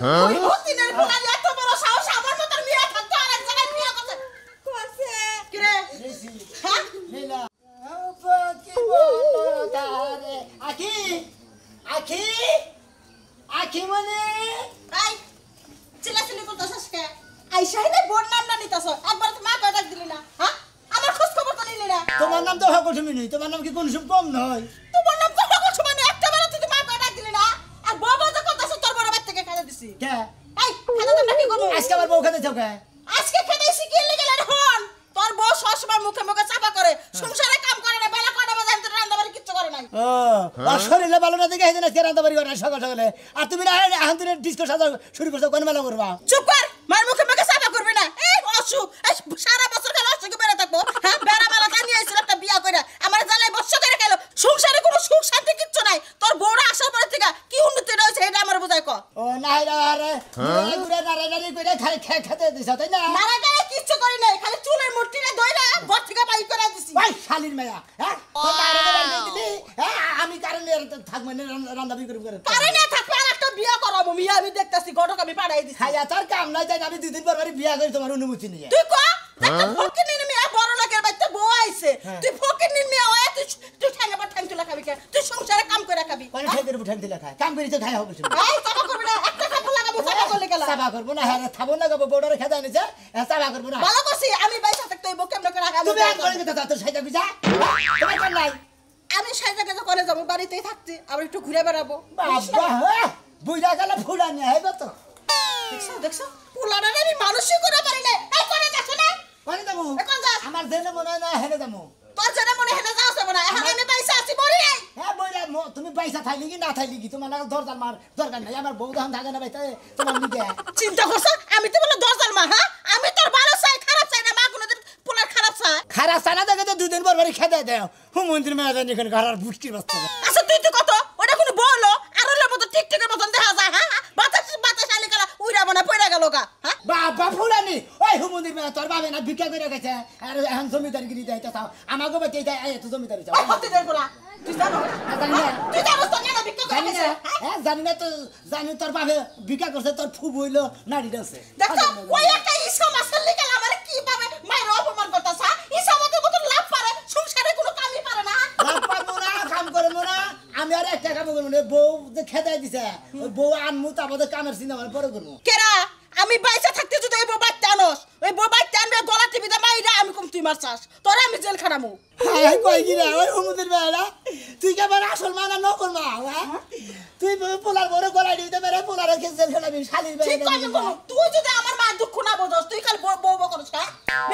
ওই হতিনের পোলা এত বড় সাহস আমার মত মেয়ে থাকতো আর এক জায়গায় বিয়ে করছে করছে কি রে হ্যাঁ নীলা কি বলো তারে আখি আখি আখি মানে এই চিল্লাচিল্লি করতেছস কে আইসা হেলে বোন নাম না নিতাছ একবার তো মা কয় ডাক দিলি না হ্যাঁ আমার খোঁজ খবর তো নিলি না তোমার নাম তো হকলছুমি তোমার নাম কি কোন সুম কম নয় তোমার নাম তো হকলছুমি মানে একটা বার তুই মা কয় ডাক দিলি না আর বাবা যে করতেছ তোর বড় বাচ্চা থেকে খাইয়া দিছি কে এই খাইয়া তোমরা কি করব আজকে আবার বউ খেতে যাও কে আজকে খেতেছি কি লেগে গেল হন তোর বউ সবসময় মুখে মুখে চাপা করে সংসারে কাম করে না বেলা কয়টা বাজে তো রান্না বাড়ি কিচ্ছু করে নাই ও আর শরীরে ভালো না দেখে হেদিন আজকে রান্না বাড়ি করে সকাল সকালে আর তুমি না এখন তুমি ডিস্কো সাজা শুরু করছো কোন মেলা করবা চুপ কর মার মুখে মুখে চাপা করবি না এই অসুখ সারা বছর গেল অসুখ বেড়ে থাকবো হ্যাঁ বেড়া মেলা জানিয়ে আইছিল একটা বিয়া করে আমার জ্বালায় বর্ষ করে গেল সংসারে কোনো সুখ শান্তি কিচ্ছু নাই তোর বউরা আসার পর থেকে কি উন্নতি রয়েছে এটা আমার বোঝাই ক ও নাই রে ঘুরে নাড়ানাড়ি করে খেতে দিছ তাই না নারা গায়ে কিচ্ছু করি নাই খালি চুলের মুঠিরে দইরা ঘর থেকে বাই করে দিছি ভাই শালির মেয়া হ্যাঁ তোর বাইরে তো বাইরে দিলি হ্যাঁ আমি কারণে থাকবো না রান্না বি করে কারে না থাকবে আর একটা বিয়া করাবো মিয়া আমি দেখতাছি ঘটক আমি পাঠাই দিছি খাইয়া তোর কাম নাই তাই আমি দুদিন পর পরে বিয়া করি তোমার অনুমতি নিয়ে তুই ক একটা ফকিনির মিয়া বড় লোকের বাড়িতে বউ আইছে তুই ফকিনির মিয়া ওই তুই ঠাঙ্গা পর ঠাং তুলা খাবি কে তুই সংসারে কাম করে খাবি কোন ঠাইদের উঠান দিলা খায় কাম করি তো খাই হবে এই চাপা করবি না একটা কাপড় লাগাবো চাপা করলে গেলা চাপা করবো না হ্যাঁ থাবো না গাবো বড়রে খেতে আনিছে চাপা করবো না ভালো করছি আমি বাইসা থাকতে হইব কেমনে করে রাখা তুমি আর করে দিতে তোর সাইজা গুজা তোমার কোন নাই আমি সাইজা গেজা করে যাবো বাড়িতেই থাকতে আবার একটু ঘুরে বেড়াবো বাবা বুইরা গেল ফুলা নিয়ে আইবো তো দেখছো দেখছো পোলারে আমি মানুষই করে পারি না এই করে যাচ্ছ না কোন যাবো এখন যাস আমার দেনে মনে হয় না হেরে যাবো তোর জন্য মনে হেঁটে যাওয়া যাবে না এখন আমি বাইসা আছি মরি নাই হ্যাঁ বইরা তুমি পয়সা থাইলি কি না থাইলি কি তোমার লাগা দরকার মার দরকার নাই আমার বউ ধান থাকে না বাইতে তোমার নিকে চিন্তা করছ আমি তো বলে দরজাল মা হ্যাঁ আমি তোর ভালো চাই খারাপ চাই না মা কোনোদিন পোলার খারাপ চাই খারাপ সানা দেখে তো দুদিন পর পরে খেতে দেও হুমন্ত্রী মেয়ে জানি এখানে ঘর আর বুষ্টি বসতে আচ্ছা তুই তো কত ওটা কোনো বলো আরলের মতো টিকটিকের মতন দেখা যায় হ্যাঁ বাতাস বাতাস আলি গেলা উইরা মনে পড়ে গেল গা হ্যাঁ বাবা ফুলানি ওই হুমন্ত্রী মেয়ে তোর বাবে না ভিক্ষা করে গেছে আর এখন জমিদারগিরি দেয় তো আমাকে বাচ্চা এই তো জমিদারি চাও ওই হতিদের পোলা তুই জানো জানি না তুই জানো তো না ভিক্ষা করে জানি না গেছে হ্যাঁ জানি না তো জানি তোর বাবে ভিক্ষা করছে তোর ফুব হইলো নাড়ি আছে দেখো ওই একটা ইসা মাসাল লিগাল আমারে কি পাবে মায়ের অপমান করতাছ ইসা মতে মত লাভ পারে সংসারে কোনো কামই পারে না লাভ পাবো না কাম করবো না আমি আর একটা কাম করবো না বউ যে খেদাই দিছে ওই বউ আনমু তা আমাদের কামের চিন্তা আমার পরে করবো কেরা আমি বাইসা থাকতে যদি ওই বউ বাইতে আনস ওই বউ বাইতে আনবে গলা টিভিতে মাইরা আমি কম তুই মারছাস তোরে আমি জেল খানামু হাই কই গিরা ওই হুমুদের বেলা তুই কে আমার আসল মানা নকল মা তুই পোলার বড় গলা দিতে পারে পোলার কে জেল খেলাবি শালির ঠিক বেলা আছে তুই যদি আমার মা দুঃখ না বোঝস তুই খালি বউ বউ করস কা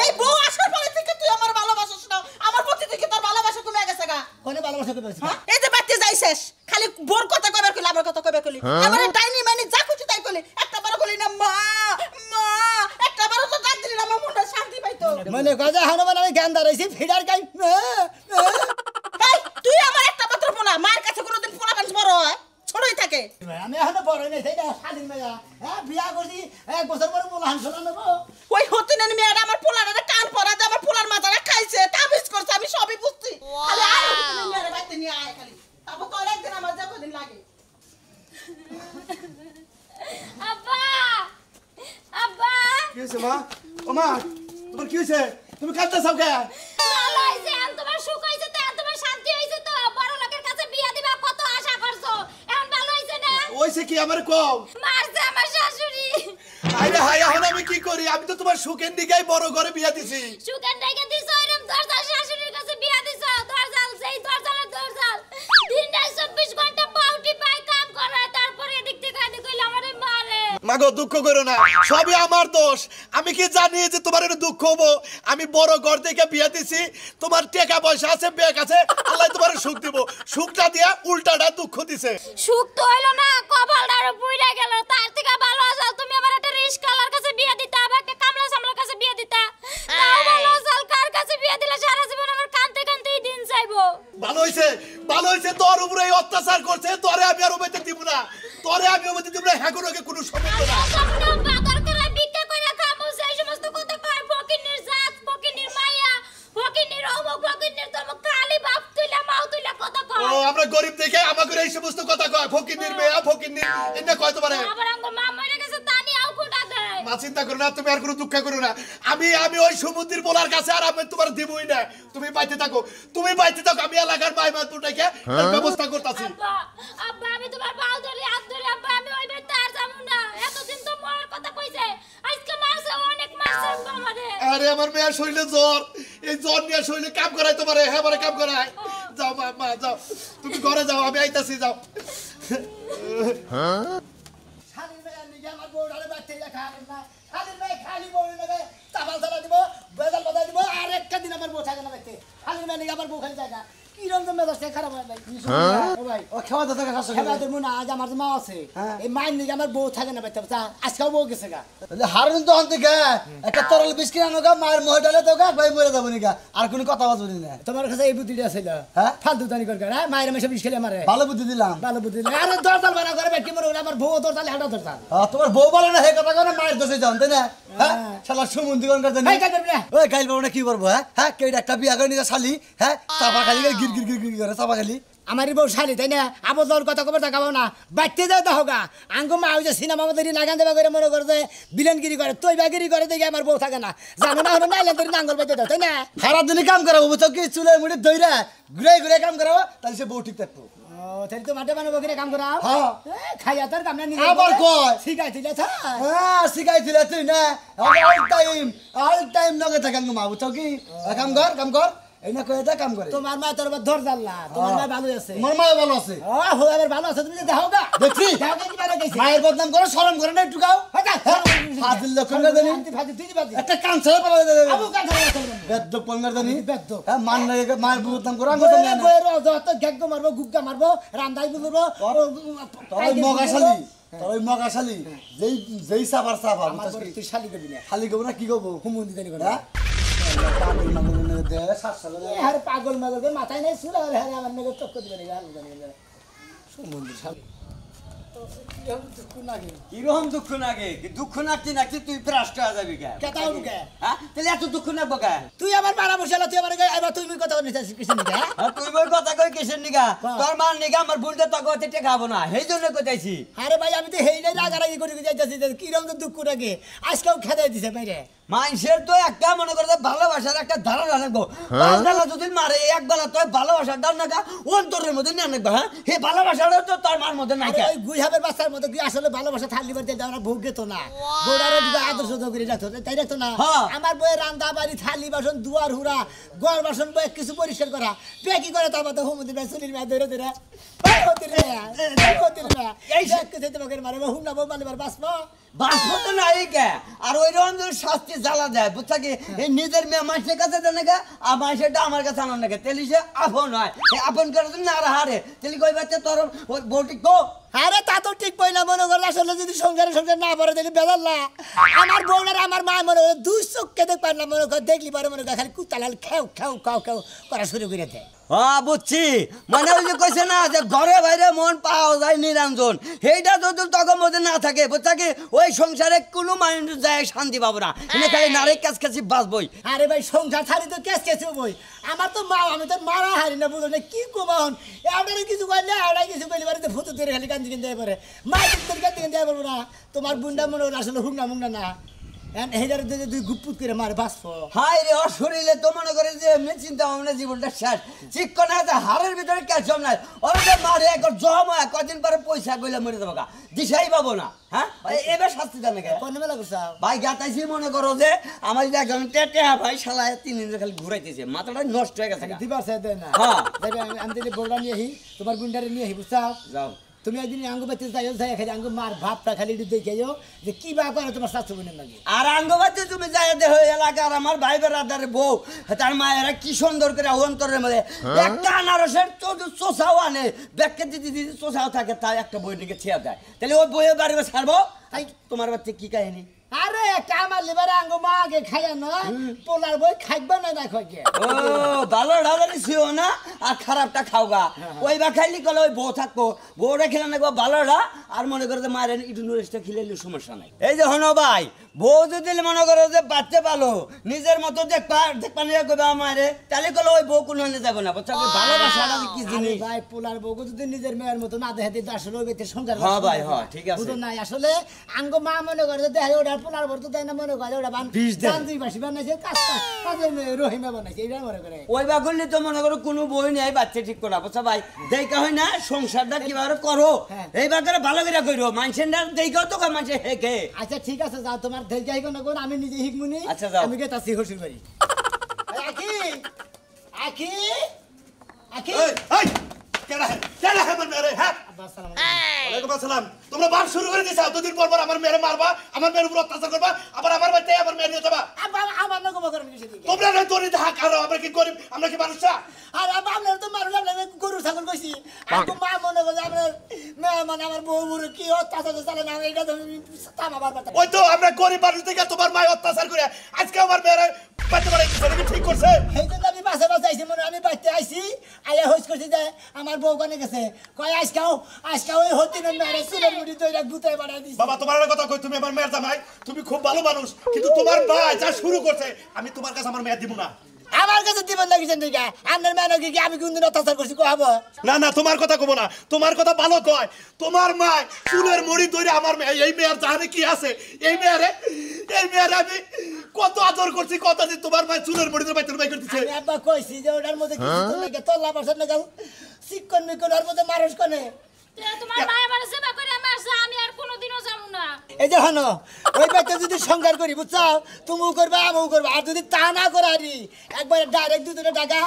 এই বউ আসার পরে থেকে তুই আমার ভালোবাসিস না আমার প্রতি থেকে তোর ভালোবাসা কমে গেছে গা কোনে ভালোবাসা করবে এই যে বাইতে যাইছিস খালি বোর কথা কইবার কইলা আমার কথা কইবার কইলি আমার ডাইনি মানি যা খুশি তাই কইলি একটা বার কইলি না মা মা একটা বার তো ডাক দিলি না আমার মনটা শান্তি পাইতো মনে কজা হানুমান আমি জ্ঞান দাঁড়াইছি ফিডার গাই এই তুই আমার একটা মাত্র পোলা মার কাছে কোনোদিন পোলা মানুষ বড় হয় ছোটই থাকে আমি এখনো বড় নেই তাই না শালির মেয়া হ্যাঁ বিয়া করছি 1 বছর পরে পোলা হানছলা নেব ওই হতিনের মেয়েরা আমার পোলারে কান পরাতে আমার পোলার মাথাটা খাইছে তাবিজ করছে আমি সবই বুঝছি খালি আয় হতিনের মেয়েরা বাইতে নিয়ে আয় খালি তারপর তোর একদিন আমার যা কদিন লাগে আব্বা আব্বা কি হয়েছে মা ও মা তোমার কি হয়েছে তুমি কাঁদতেছো কে ভালো হইছে এখন তোমার সুখ হইছে তো এখন তোমার শান্তি হইছে তো বড় লোকের কাছে বিয়া দিবা কত আশা করছো এখন ভালো হইছে না ওইছে কি আমার কম মারছে আমার শাশুড়ি আরে হাই এখন আমি কি করি আমি তো তোমার সুখের দিকেই বড় করে বিয়া দিছি সুখের রেখে দিছো এরকম দরজাল শাশুড়ির কাছে বিয়া দিছো দরজাল সেই দরজালের দরজাল দিন রাত 24 ঘন্টা পাউটি পাই কাম করে তারপরে এদিক থেকে এদিক কইলে আমারে মারে মাগো দুঃখ করো না সবই আমার দোষ আমি কি জানি যে তোমার এর দুঃখ হবো আমি বড় ঘর থেকে বিয়া দিছি তোমার টাকা পয়সা আছে ব্যাগ আছে আল্লাহ তোমার সুখ দিব সুখটা দিয়া উল্টাটা দুঃখ দিছে সুখ তো হইলো না কপালটারও পুইরা গেল তার থেকে ভালো আসাল তুমি আমার একটা রিস্কালার কাছে বিয়া দিতা আবার একটা কামলা সামলার কাছে বিয়া দিতা তাও ভালো আসাল কার কাছে বিয়া দিলে সারা জীবন আমার কানতে কানতেই দিন যাইবো ভালো হইছে তোর উপরে এই অত্যাচার করছে তোরে আমি আর ওবেতে দিব না তোরে আমি ওবেতে দিব না হ্যাগোরকে কোনো সম্বন্ধ না স্বপ্ন বাদর করে ভিক্ষা কইরা খাবো সেই সমস্ত কথা কয় ফকিনের জাত ফকিনের মাইয়া ফকিনের অমুক ফকিনের তমুক খালি বাপ তুইলা মাও তুইলা কথা কয় ও আমরা গরিব দেখে আমাকে এই সমস্ত কথা কয় ফকিনের মেয়া ফকিনের এনে কয় তোমারে আবার আঙ্গ মা মরে চিন্তা করো না, তুমি আর কোনো দুঃখ করো না। আমি ওই সমুদ্রের বলার কাছে আর আমি তোমার দিবই না। তুমি বাইতে থাকো, আমি এলাকার মাইমা দুটাকে ব্যবস্থা করতেছি। আব্বা আব্বা আমি তোমার পাও ধরে হাত ধরে আব্বা আমি ওই বাড়িতে আর যাবো না। এতদিন তো মরার কথা কইছে, আজকে মারছে, অনেক মারছে আব্বা আমারে। আরে আমার মেয়ের শরীরে জ্বর, এই জ্বর নিয়ে শরীরে কাম করাই তোমারে, হ্যাঁ মানে কাম করাই। যাও মা যাও, তুমি ঘরে যাও, আমি আইতাছি, যাও। শালির মেয়ে নিয়ে আমার বউটারে বাচ্চা খাওয়া না, শালির মেয়ে খালি বউ নেবে, চাপাল চালা দিব, বেজাল বাজাই দিব, আর একটা দিন আমার বউ থাকে না বাচ্চা। শালির মেয়ে নিয়ে আমার বউ খালি জায়গা কি রকম মেজাজটা খারাপ হয় ভাই। ভাই ও খাওয়া দাওয়া থাকে শাশুড়ি খেলা দেবো না, আজ আমার মা আছে, এই মায়ের নিয়ে আমার বউ থাকে না বাচ্চা, আজকেও বউ গেছে গা। তাহলে হারুন তো আনতে গা একটা তরল বিস্কিট আনো গা, মায়ের মহিলালে তো গা ভাই মরে যাবো নিকা, আর কোনো কথা বাজবি না। তোমার কাছে এই বুদ্ধিটা ছিল, হ্যাঁ ফালতু দানি করে হ্যাঁ, মায়ের মেশে বিষ খেলে মারে। ভালো বুদ্ধি দিলাম। ভালো বুদ্ধি দিলে আরে দরতাল বানা করে ব্যক্তি মরে গেলে আমার বউ দরতাল হেঁটা দরতাল। তোমার বউ বলে না হে কথা করে মায়ের দোষে যান তাই না? হ্যাঁ শালা সুমন্দি কোন করতে এই কাজ করবি না। ওই গাইল বাবু না কি করবো? হ্যাঁ কেউ একটা বিয়া করে নিয়ে শালি, হ্যাঁ চাপা খালি গির গির গির গির করে চাপা খালি। আমার বউ শালি তাই না, আবার দল কথা কবে দেখাবো না, বাড়তে যাও দেখো গা। আঙ্গু মা ওই যে সিনেমা আমাদের নাগান দেবা করে মনে করে যে বিলেনগিরি করে, তুই বাগিরি করে দেখে আমার বউ থাকে না, জানো না হলো নাইলে তোর নাঙ্গল বেঁধে দাও তাই না। সারাদিনই কাম করাবো বুঝছো কি, চুলের মুড়ি দইরা ঘুরে ঘুরে কাম করাবো, তাহলে সে বউ ঠিক থাকবো। তাহলে তো মাঠে বানাবো কিনে কাম করাও, হ্যাঁ খাইয়া তোর কাম না নিয়ে আবার কয় শিখাই তুই হ্যাঁ শিখাইছিল তুই না, অল টাইম নগে থাকান মা বুঝছো কি, কাম কর এই না কয়ে কাম করে। তোমার মা তোর ধর জানলা, তোমার মা ভালো আছে, আমার মা ভালো আছে, ও হো এবার ভালো আছে, তুমি দেখো গা দেখছি দেখো কি বারে গেছে মায়ের বদনাম করে শরম করে না একটু গাও। ফাজিল লক্ষণ না জানি একটা কাঁচা পালা আবু কাঁচা বেদ্য পঙ্গার জানি বেদ্য মান না মায়ের বদনাম করে যত ঘেগ মারবো গুগ্গা মারবো রান্দাই বুঝবো তোর মগাশালি যেই সাবার সাবা তুই শালি করবি না, খালি গো না কি গো হুমুন্দি জানি করে আরে পাগল মাগল মাথায় নাই ছিল, আর হ্যাঁ আমার মেয়ে চক্কর দিবে না সুমন্দির শালি কিরকম দুঃখ নাগে? দুঃখ নাকতে নাকতে তুই ভ্রষ্ট হয়ে যাবি কে? কেতাও কে হ্যাঁ তাহলে এত দুঃখ নাকবো কে? তুই আমার মারা বসালা, তুই আমার এবার তুই কথা বলতে কিছু নিকা তুই বই কথা কই কিসের নিগা? তোর মার নিগা আমার বোনটা তোকে অতিতে খাবো না, সেই জন্য কইতাছি। আরে ভাই আমি তো হেইলে রাগারাগি করে যাইতেছি, কিরকম তো দুঃখ লাগে, আজকেও খেদাই দিছে বাইরে। মানুষের তো একটা মনে করে ভালোবাসার একটা ধারণা লাগবো, পাঁচবেলা যদি মারে একবেলা তোর ভালোবাসার ধারণা অন্তরের মধ্যে নিয়ে আনবো। হ্যাঁ সেই ভালোবাসাটা তো তোর মার মধ্যে নাই। ওই গুইহাবের বাচ্চার মতো কি আসলে ভালোবাসা থাকলি বাড়িতে আমরা ভোগ যেত না, বউরারও যদি আদর্শ করে রাখতো তাই রাখতো না। আমার বইয়ের রান্না বাড়ি থালি বাসন দুয়ার হুড়া গড় বাসন বই কিছু পরিষ্কার করা পেকি করে, তার মধ্যে হুমুদির ভাই সুনির ভাই ধরে ধরে বাঁচবো নাই কে, আর ওই রকম শাস্তি জ্বালা দেয় বুঝছা কি, এই নিজের মেয়ে মানুষের কাছে দেয় নাকি, আর মানুষেরটা আমার কাছে আনার নাকি, তেলি সে আপন হয়, আপন করে তুমি না হারে তেলি কই বাচ্চা তোর ওই বউটি কো। আরে তা তো ঠিক পয়লা মনে করলে আসলে যদি সংসারে সংসার না পড়ে দেখি বেজাল না। আমার বউনার আমার মা মনে করে দুই চোখকে দেখ পার না, মনে কর দেখলি পরে মনে কর খালি কুতালাল খেউ খেউ খাও খেউ করা শুরু করে দেয়। হ্যাঁ বুঝছি, মানে ওই যে কইছে না যে ঘরে বাইরে মন পাওয়া যায় নিরঞ্জন, সেইটা যদি তখন মধ্যে না থাকে বুঝছা কি, ওই সংসারে কোনো মানুষ যায় শান্তি পাবো না, এনে খালি নারী কাছ কাছে বাঁচবই। আরে ভাই সংসার ছাড়ি তো কেস কেসে বই, আমার তো মা, আমি তো মারা হারি না বুঝো না কি কমান এবারে কিছু করলে এবারে কিছু করলে বাড়িতে ফুটো ধরে খালি কান্দি কিনতে পারে, মা কিন্তু কান্দি কিনতে পারবো না। তোমার বুন্ডা মনে হয় আসলে হুংনা মুংনা না, হেজার দুই গুপুত করে মারে বাঁচবো। হাই রে ওর শরীরে তো মনে করে যে এমনি চিন্তা ভাবনা জীবনটা শেষ, চিকন আছে হাড়ের ভিতরে ক্যালসিয়াম নাই, ওরা যে মারে একবার জম হয় কদিন পরে পয়সা গইলে মরে যাবো গা, দিশাই পাবো না। হ্যাঁ এবার শাস্তি দেন নাকি কোন মেলা করছাও ভাই গাতাইছি, মনে করো যে আমার যদি একজন টেটে ভাই শালা 3 দিন খালি ঘুরাইতেছে, মাথাটা নষ্ট হয়ে গেছে। দিবার চাই দেয় না, হ্যাঁ আমি যদি বউটা নিয়ে আহি, তোমার গুন্ডারে নিয়ে আহি বুঝছাও, যাও তুমি একদিন আঙ্গু বাতি যাইও, যাই খালি আঙ্গু মার ভাবটা খালি দেখাইও যে কি বা করে তোমার শাশু বোনের লাগে। আর আঙ্গবাদে তুমি যাই দেখো এলাকার আমার ভাই বেড়াদারের বউ, তার মায়েরা কি সুন্দর করে অন্তরের মধ্যে একটা আনারসের চোষাও আনে, ব্যাগকে দিদি দিদি চোষাও থাকে, তাই একটা বই দিকে ছেড়ে দেয়, তাহলে ওই বইয়ের বাড়ি ছাড়বো। তাই তোমার বাচ্চা কি কাহিনী? আরে একটা আমার লিবারে আঙ্গু মা আগে খাইয়া নয়, পোলার বই খাইবা না না খাইকে। ও ভালো ঢালানি ছিল না, আর খারাপটা খাওগা, ওই বা খাইলি গেলে ওই বউ থাকবো, বউটা খেলে নেবো ভালোটা, আর মনে করতে মায়ের একটু নুরেশটা খেলে সমস্যা নাই। এই যে হনো ভাই বউ যদি মনে করো যে বাচ্চা ভালো নিজের মতো দেখবা নিয়ে কবে আমারে তাহলে কলে ওই বউ কোনো হলে যাবে না বুঝছো ভালোবাসাটা কি আরে জিনিস ভাই পোলার বউ যদি নিজের মেয়ের মতো না দেখে দিতে আসলে ওই বেতে সংসার হ্যাঁ ভাই, হ্যাঁ, ঠিক আছে। বুঝো নাই আসলে আঙ্গ মা মনে করে যে দেখে ওটা পোলার বউ তো দেয় না মনে করে ওটা বিষ দেয়। বান্ধবী বাসি বানাইছে কাজের মেয়ে রহিমা বানাইছে এটা মনে করে ওই বা করলে তো মনে করো কোনো বই নেই বাচ্চা ঠিক করা বুঝছো ভাই দেখা হয় না সংসারটা কিভাবে করো হ্যাঁ। এইবার করে ভালো করে করো মানুষের না দেখাও তো মানুষের হেকে আচ্ছা ঠিক আছে যাও তোমার দেখে আইকো না কোন আমি নিজে হিকমুনি আচ্ছা, যাও। আমি গেতাছি হসুর বাড়ি আখি আখি আখি এই এই কেডা হে আমার মেরে হ্যাঁ আব্বা আসসালামু আলাইকুম। ওয়ালাইকুম আসসালাম তোমরা বাপ শুরু করে দিছো দুদিন পর পর আমার মেরে মারবা আমার মেয়ের উপর অত্যাচার করবা আবার আমার বাড়িতে আমার মেয়ে নিয়ে যাবা আব্বা আমার না গোবা করেন কিছু দিকে তোমরা না তোরি দেখা কারো আমরা কি গরিব আমরা কি মানুষরা আর আব্বা আপনার তো মারুন আপনার গরু ছাগল কইছি আঙ্গো মা মনে করে আপনার মেয়ে মানে আমার বউ বুড়ো কি অত্যাচার চালে না এটা তো তামাবার কথা ওই তো আমরা গরিব মানুষ থেকে তোমার মায় অত্যাচার করে আজকে আমার মেয়ের বাড়িতে বাড়াইছে সেটা কি ঠিক করছে সেই জন্য আমি বাসে বাসে আইছি মনে আমি বাড়িতে আইছি আইয়া হইস করছি যে আমার বউ কানে গেছে কয় আজকাও ওই হতিনের মেয়ের চুলের মুড়ি দইরা গুতায় বাড়াই দিছি বাবা তোমার একটা কথা কই তুমি আমার মেয়ের জামাই তুমি খুব ভালো মানুষ কিন্তু তোমার ভাই যা শুরু করছে আমি তোমার কাছে আমার মেয়ে দিব না আমার কাছে দিবেন লাগিছেন ঠিক আপনার মেয়ে কি আমি কোনদিন অত্যাচার করছি কহাব না না তোমার কথা কব না তোমার কথা ভালো কয় তোমার মা চুলের মুড়ি ধরে আমার মেয়ে এই মেয়ের জানে কি আছে এই মেয়েরে আমি কত আদর করছি কত দিন তোমার মা চুলের মুড়ি ধরে বাইতে বাই করতেছে আমি আব্বা কইছি যে ওটার মধ্যে কিছু তো নাকি তোলা পারছেন না চিকন মিকন ওর মধ্যে মানুষ কনে তোমার মা আমার সেবা করে মারছে আমি আর কোনোদিনও যাবো না এই যে হনো ওই বাচ্চা যদি সংসার করি বুঝছো তুমিও করবা আমিও করবা আর যদি তা না করারি একবার ডাইরেক্ট দুধে টাকা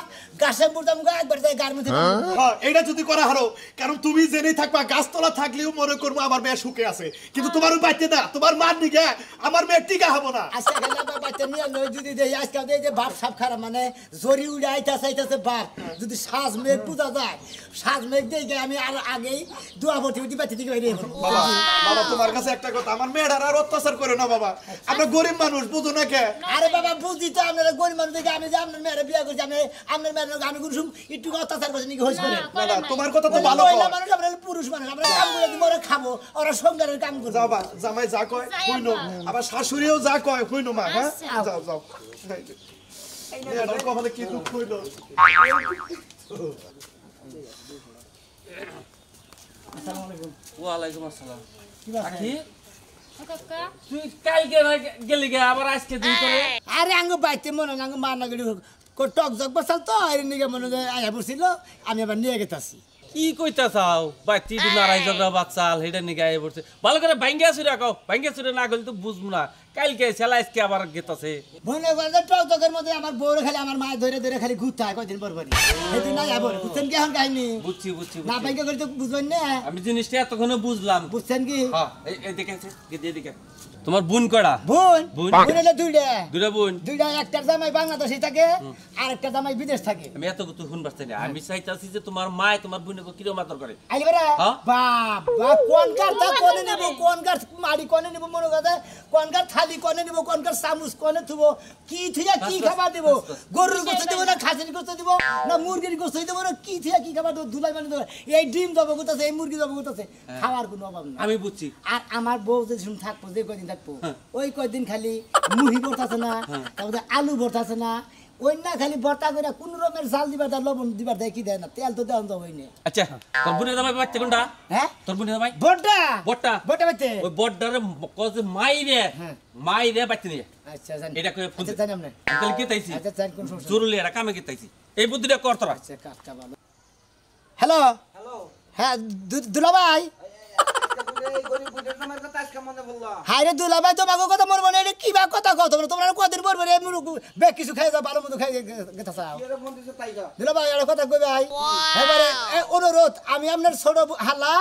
গাছে মুড়তাম একবার যাই গার মধ্যে হ্যাঁ এইটা যদি করা হারো কারণ তুমি জেনেই থাকবা গাছতলা থাকলেও মনে করবো আমার মেয়ে সুখে আছে কিন্তু তোমার ওই বাইতে না তোমার মার দিকে আমার মেয়ে টিকা হবো না আজকে গেলে আবার বাচ্চা নিয়ে নয় যদি দেই আজকে দেই যে বাপ সাপ খারাপ মানে জরি উড়ে আইতাছে বাপ যদি সাজ মেঘ পূজা যায় সাজ মেঘ দেই আমি আর আগেই দোয়া ভর্তি উঠি বাচ্চা দিকে বাইরে বাবা বাবা তোমার কাছে একটা কথা আমার মেয়ের আর অত্যাচার করে না বাবা আমরা গরিব মানুষ বুঝো না কে আরে বাবা বুঝি তো আপনারা গরিব মানুষ দেখে আমি যে আপনার মেয়েরা বিয়ে করছি আমি আপনার মেয়ের আমি কোনো একটু অত্যাচার করছি নাকি হইস করে না না তোমার কথা তো ভালো মহিলা কয় মানুষ আমরা পুরুষ মানুষ আমরা কাম করে দিব ওরা খাবো ওরা সংসারের কাম করবো যাও বা জামাই যা কয় হইনো আবার শাশুড়িও যা কয় হইনো মা হ্যাঁ আচ্ছা। যাও যাও মেয়েটার কপালে কি দুঃখ হইলো ওয়ালাইকুম আসসালাম কি ব্যাপার? আখি কাকা তুই কালকে না গেলি গে আবার আজকে তুই করে আরে আঙ্গ বাইতে মনে হয় আঙ্গ মা না গেলে টক জগ বসাল তো এর নিকে মনে হয় আয়া বসছিল আমি আবার নিয়ে গেতাছি কি কইতা চাও বাইতি তুই নারাই ঝগড়া বাচ্চাল হেডা নিগে আই পড়ছে ভালো করে ভাঙ্গিয়া চুরে কও ভাঙ্গিয়া চুরে না গেলে তো বুঝবো না কালকে ছেলা আজকে আবার গেতাছে মনে করে যে টক জগের মধ্যে আমার বউরে খালি আমার মা ধরে ধরে খালি ঘুরতে হয় কয়দিন পর পরই সেদিন নাই আবার বুঝছেন কি এখন কাহিনী বুঝছি বুঝছি না বুঝছি। বাইকে করে তো বুঝবেন না আমি জিনিসটা এতক্ষণে বুঝলাম বুঝছেন কি হ্যাঁ এই দেখে আছে এদিকে তোমার বোন কড়া বোন বোন। বোন হলো দুইটা দুটা বোন দুইটা একটার জামাই বাংলাদেশে থাকে আর একটা জামাই বিদেশ থাকে আমি এত কিছু শুন পাচ্ছি না আমি চাইতাছি যে তোমার মা তোমার বোনকে কিরকম আদর করে আইলে বেরা হ্যাঁ? বাবা কোন কার তা কোনে নেব কোন কার মাড়ি কোনে নেব মনে কথা কোন কার থালি কোনে নেব কোন কার চামচ কোনে থুব কি থিয়া কি বাস, খাবার দেব বাস, বাস। গরুর গোস্ত দেব না খাসির গোস্ত দেব না মুরগির গোস্ত দেব না কি থিয়া কি খাবার দেব দুলাই মানে দেব এই ডিম দেব গোতাছে এই মুরগি দেব গোতাছে খাওয়ার কোনো অভাব না আমি বুঝছি আর আমার বউ যে শুন থাকবো যে কয়দিন থাকবো হ্যাঁ। ওই কয়দিন খালি মুহি ভর্তাছে না তারপরে আলু ভর্তাছে না ওই না খালি ভর্তা করে কোন রকমের জাল দিবার দেয় লবণ দিবার দেয় কি দেয় না তেল তো দেওয়া যাবে না আচ্ছা তোর বোনের জামাই বাচ্চা কোনটা হ্যাঁ তোর বোনের জামাই বড়টা বড়টা বড়টা বাইতে ওই বড়টারে কছে মাইরে হ্যাঁ। মাইরে বাচ্চা নিয়ে আচ্ছা জানি এটা কই ফোন আচ্ছা জানি আমরা আঙ্কেল কে তাইছি আচ্ছা জানি কোন সমস্যা জরুরি এটা কামে কে তাইছি এই বুদ্ধিটা কর তোরা আচ্ছা কাজটা ভালো হ্যালো হ্যাঁ দুলাভাই হাই রে দুলাভাই তোমাকে কথা মনে মনে এটা কি বা কথা কও তোমরা কদিন পর পরে বেগ কিছু খাই যাও ভালো মতো খাই গেতা চাও দুলাভাই একটা কথা কই ভাই এবারে অনুরোধ আমি আপনার ছোট হালা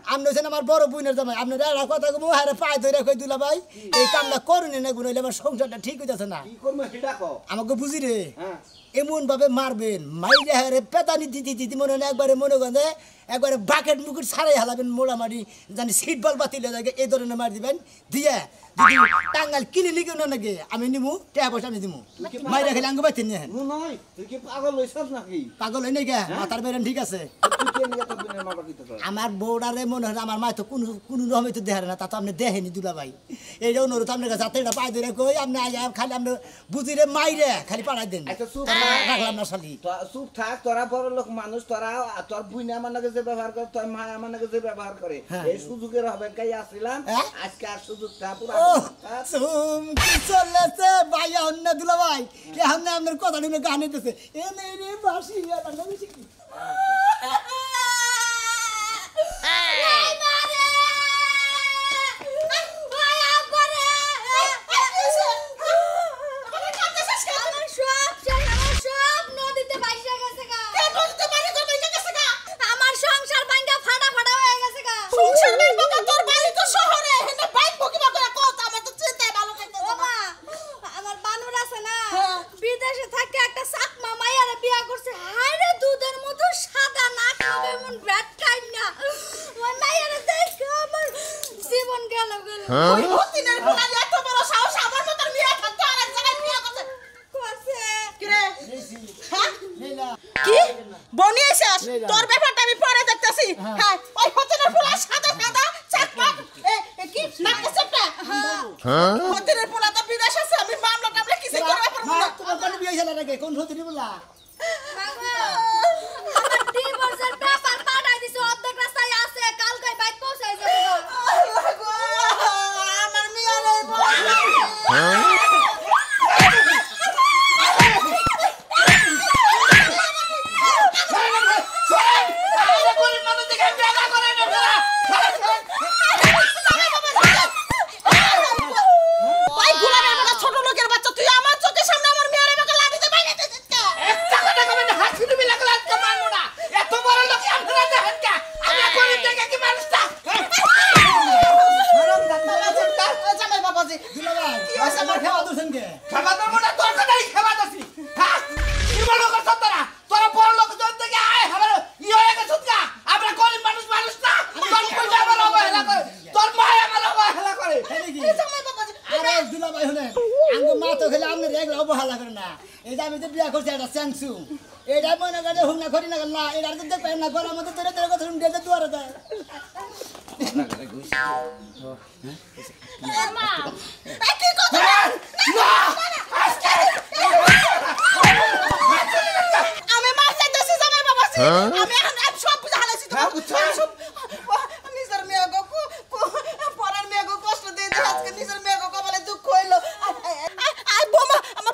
আপনি হচ্ছেন আমার বড় বোনের জামাই আপনার একটা কথা কই হারে পায়ে ধরে কই দুলাভাই এই কামটা করুন না গুনাইলে আমার সংসারটা ঠিক হইতাছে না আমাকে বুঝি রে এমন ভাবে মারবেন মাইরে হারে পেতানি দিদি দিদি মনে হয় একবারে মনে গন্ধে একবারে বাকেট মুকুট ছাড়াই হালাবেন মোড়ামারি জানি সিট বল বাতিলে যায় এই ধরনের মার দিবেন দিয়ে যদি টাঙ্গাল ক্লিনিকে না নাকি আমি নিমু টাকা পয়সা আমি দিমু মাইরা খেলে আঙ্গ বাইতে নিয়ে নয় তুই কি পাগল হইছস নাকি পাগল হই নাই কে মাথার বেরেন ঠিক আছে তুই কে নিয়ে তো বিনের মা বাকি তো আমার বউডারে মনে হয় আমার মা তো কোনো রকমই তো দেখারে না তা তো আপনি দেখেনি দুলা ভাই এইটা অনুরোধ আপনার কাছে এটা পাই ধরে কই আপনি আয়া খালি আপনি বুঝিরে মাইরে খালি পাঠাই দেন আচ্ছা, চুপ রাখলাম না শালি চুপ থাক তোরা বড় লোক মানুষ তোরা তোর বুইনা আমার নাকি যে ব্যবহার করে তোর মা আমার নাকি যে ব্যবহার করে এই সুযোগের হবে কাই আসছিলাম আজকে আর সুযোগটা পুরো ও সুম কি চলেছে ভাই অন্য দুলা ভাই কে আপনি আপনার কথা নিয়ে গান দিতেছে এ নেই রে বাসি এটা না বেশি কি ওই হতিনের পোলা এত বড় সাহস আমার মত মেয়ে থাকতো আর এক জায়গায় বিয়ে করছে করছে কি রে হ্যাঁ কি বনি এসেছ তোর ব্যাপারটা আমি পরে দেখতেছি হ্যাঁ ওই হতিনের পোলা সাদা সাদা চাকপাক এ কি নাকে চাপটা হ্যাঁ হতিনের পোলা তো বিদেশ আছে আমি মামলা টামলা কিছু করতে পারবো না তোমার কোন বিয়ে হইছে নাকি কোন হতিনি বলা আমার ডিভোর্সের পেপার পাঠাই দিছে অর্ধেক রাস্তায় আছে কালকে বাইক পৌঁছাই যাবে আল্লাহ গো আমার মেয়ে রে ছোট লোকের বাচ্চা তুই আমার চোখের সামনে আমার মেয়ের বাবা লাঠিতে বাইরে দিছিস কে একটা কথা কবে না হাসি তুমি লাগলা আজকে মানবো না এত বড় লোক আপনারা দেখেন কে আমি কোন থেকে কি মানুষটা জামাই বাবাজি দুলা ভাই কি হইছে আমার খাওয়া দছেন কে খাবার দেবো না তোর কথাই খাবার দছি হ্যাঁ কি বড় কথা তোরা বড় লোক জন থেকে আয় হবে ই হয়ে গেছ না আমরা গরিব মানুষ না তোর কইটা আমার অবহেলা করে তোর মা আমার অবহেলা করে কি জামাই বাবাজি আরে দুলা ভাই শুনেন আঙ্গ মা তো খেলে আপনি রেগলা অবহেলা করে না এই যে আমি যে বিয়া করছি এটা স্যাংসু এটা মনে করে হুক না করি না না এটা তো দেখবেন না গলার মধ্যে তোরে তোরে কথা শুনতে যে দুয়ারে দেয় মা এই কি কথা আমি মার যাইতেছি জামাই বাবাজি আমি এখন সব বুঝা হালাইছি নিজের মেয়ে গো পরের মেয়ে গো কষ্ট দিয়ে দিয়ে আজকে নিজের মেয়ে গো বলে দুঃখ হইলো আই বোমা আমার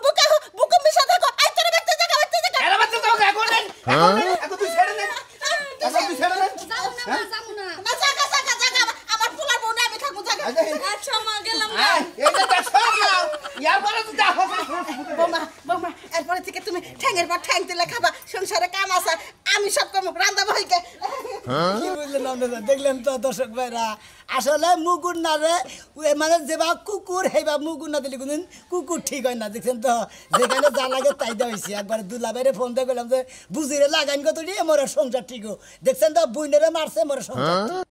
বুকে মিশা দেখো আই তোর ব্যক্তি জায়গা এরা বাচ্চা তো এখন নেই এখন তুই ছেড়ে দে এখন তুই ছেড়ে দে যাবো না না জায়গা আমার পোলার বউ আমি থাকবো জায়গা আচ্ছা মা গেলাম এই যে দেখো ইয়ার পরে তুই দেখো বোমা এরপরে থেকে তুমি ঠ্যাঙের পর ঠ্যাং তুলে খাবা সংসারে কাম আছে আমি সব কাম রান্দা বইকে কি বুঝলেন আপনারা দেখলেন তো দর্শক ভাইরা আসলে মুগুর না রে মানে যেবা কুকুর হেবা মুগুর না দিলে কোনদিন কুকুর ঠিক হয় না দেখছেন তো যেখানে যা লাগে তাই দেওয়া হয়েছে একবার দুলা ভাইরে ফোন দিয়ে বললাম যে বুঝিরে লাগাইন কত দিয়ে মোর সংসার ঠিক দেখছেন তো বুইনেরে মারছে মোর সংসার